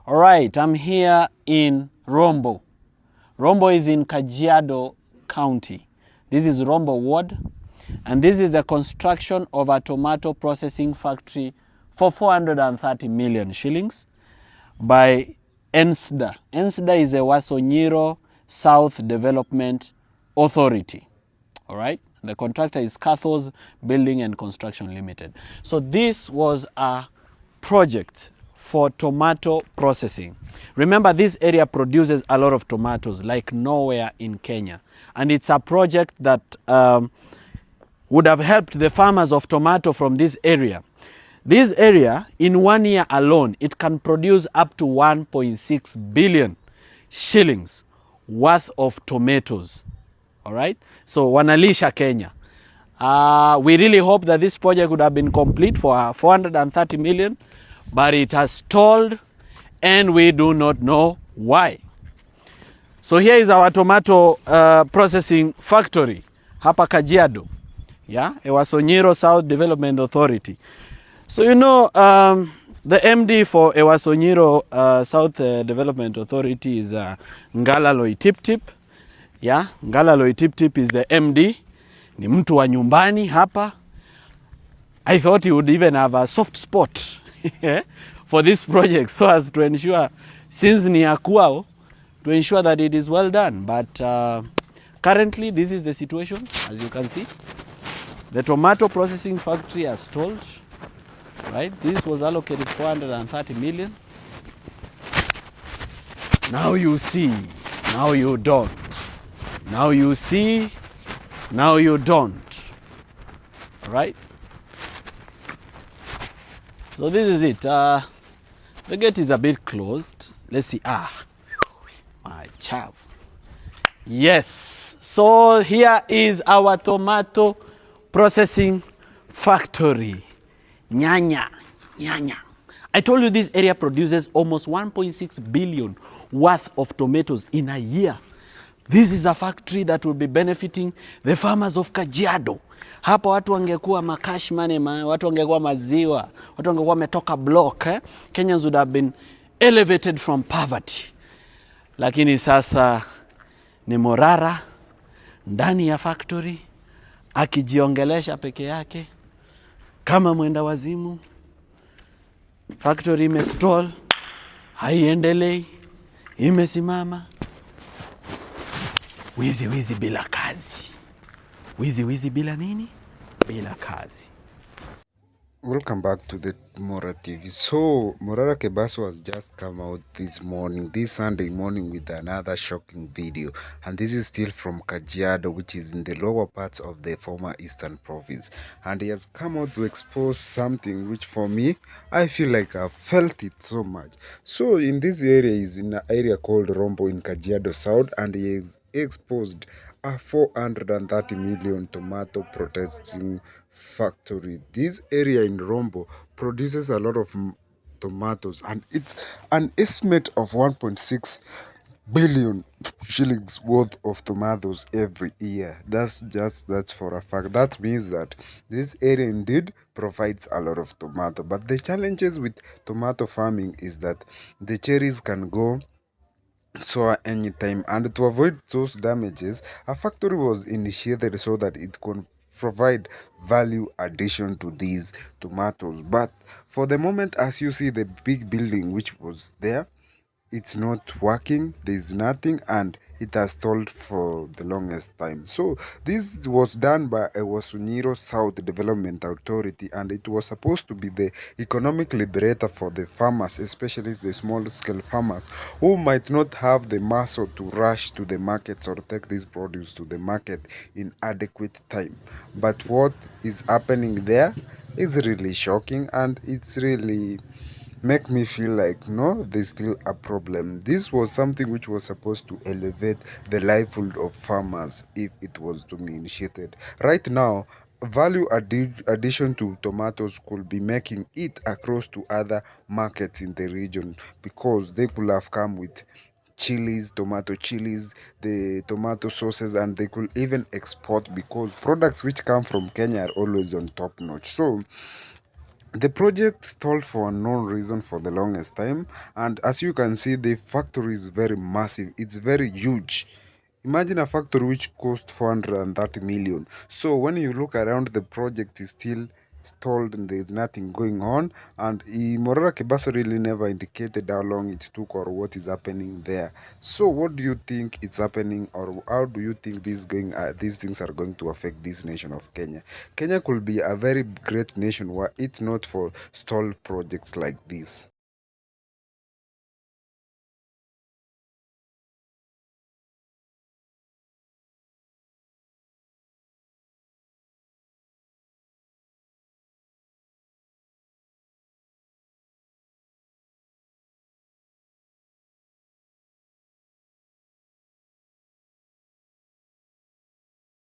All right, I'm here in Rombo. Rombo is in Kajiado County. This is Rombo Ward, and this is the construction of a tomato processing factory for 430 million shillings by ENSDA. ENSDA is a Wasonyiro South Development Authority. All right, the contractor is Cathos Building and Construction Limited. So this was a project for tomato processing. Remember, this area produces a lot of tomatoes like nowhere in Kenya, and it's a project that would have helped the farmers of tomato from this area. This area, in 1 year alone, it can produce up to 1.6 billion shillings worth of tomatoes. All right, so wanalisha Kenya. We really hope that this project would have been complete for 430 million, but it has stalled and we do not know why. So here is our tomato processing factory hapa Kajiado, yeah, Ewasonyiro South Development Authority. So you know, the MD for Ewasonyiro South Development Authority is Ngala Loitiptip. Yeah, Ngala Loitiptip is the MD. Ni mtu wa nyumbani hapa. I thought he would even have a soft spot for this project so as to ensure, since ni ya kwao, to ensure that it is well done. But currently this is the situation, as you can see. The tomato processing factory has stalled, right? This was allocated 430 million. Now you see, now you don't. Now you see, now you don't. All right? So this is it. The gate is a bit closed. Let's see. My child. Yes. So here is our tomato processing factory. Nyanya. I told you this area produces almost 1.6 billion worth of tomatoes in a year. This is a factory that will be benefiting the farmers of Kajiado. Hapa watu wangekuwa makash money, watu wangekuwa maziwa, watu wangekuwa metoka block. Kenyans would have been elevated from poverty. Lakini sasa ni Morara ndani ya factory akijiongelesha peke yake kama mwenda wazimu. Factory imestall, haiendelei, imesimama. Wizi bila kazi. Wizi bila nini? Bila kazi. Welcome back to the Morara TV. So, Morara Kebaso has just come out this Sunday morning with another shocking video. And this is still from Kajiado, which is in the lower parts of the former Eastern Province. And he has come out to expose something which for me, I feel like I've felt it so much. So, in this area is in an area called Rombo in Kajiado South, and he exposed a 430 million tomato processing factory. This area in Rombo produces a lot of tomatoes, and it's an estimate of 1.6 billion shillings worth of tomatoes every year. That's for a fact. That means that this area indeed provides a lot of tomato. But the challenges with tomato farming is that the cherries can go sour anytime, and to avoid those damages, a factory was initiated so that it can provide value addition to these tomatoes. But for the moment, as you see, the big building which was there, it's not working, there's nothing, and it has stalled for the longest time. So this was done by a Wasonyiro South Development Authority, and it was supposed to be the economic liberator for the farmers, especially the small scale farmers who might not have the muscle to rush to the markets or take this produce to the market in adequate time. But what is happening there is really shocking, and it's really make me feel like no, there's still a problem. This was something which was supposed to elevate the livelihood of farmers if it was to be initiated. Right now, value addition to tomatoes could be making it across to other markets in the region, because they could have come with chilies, tomato chilies, the tomato sauces, and they could even export, because products which come from Kenya are always on top notch. So The project stalled for unknown reason for the longest time, and as you can see, the factory is very massive. It's very huge. Imagine a factory which cost 430 million. So when you look around, the project is still stalled and there's nothing going on. And Morara Kebaso really never indicated how long it took or what is happening there. So what do you think it's happening, or how do you think these things are going to affect this nation of Kenya? Kenya could be a very great nation were it not for stalled projects like this.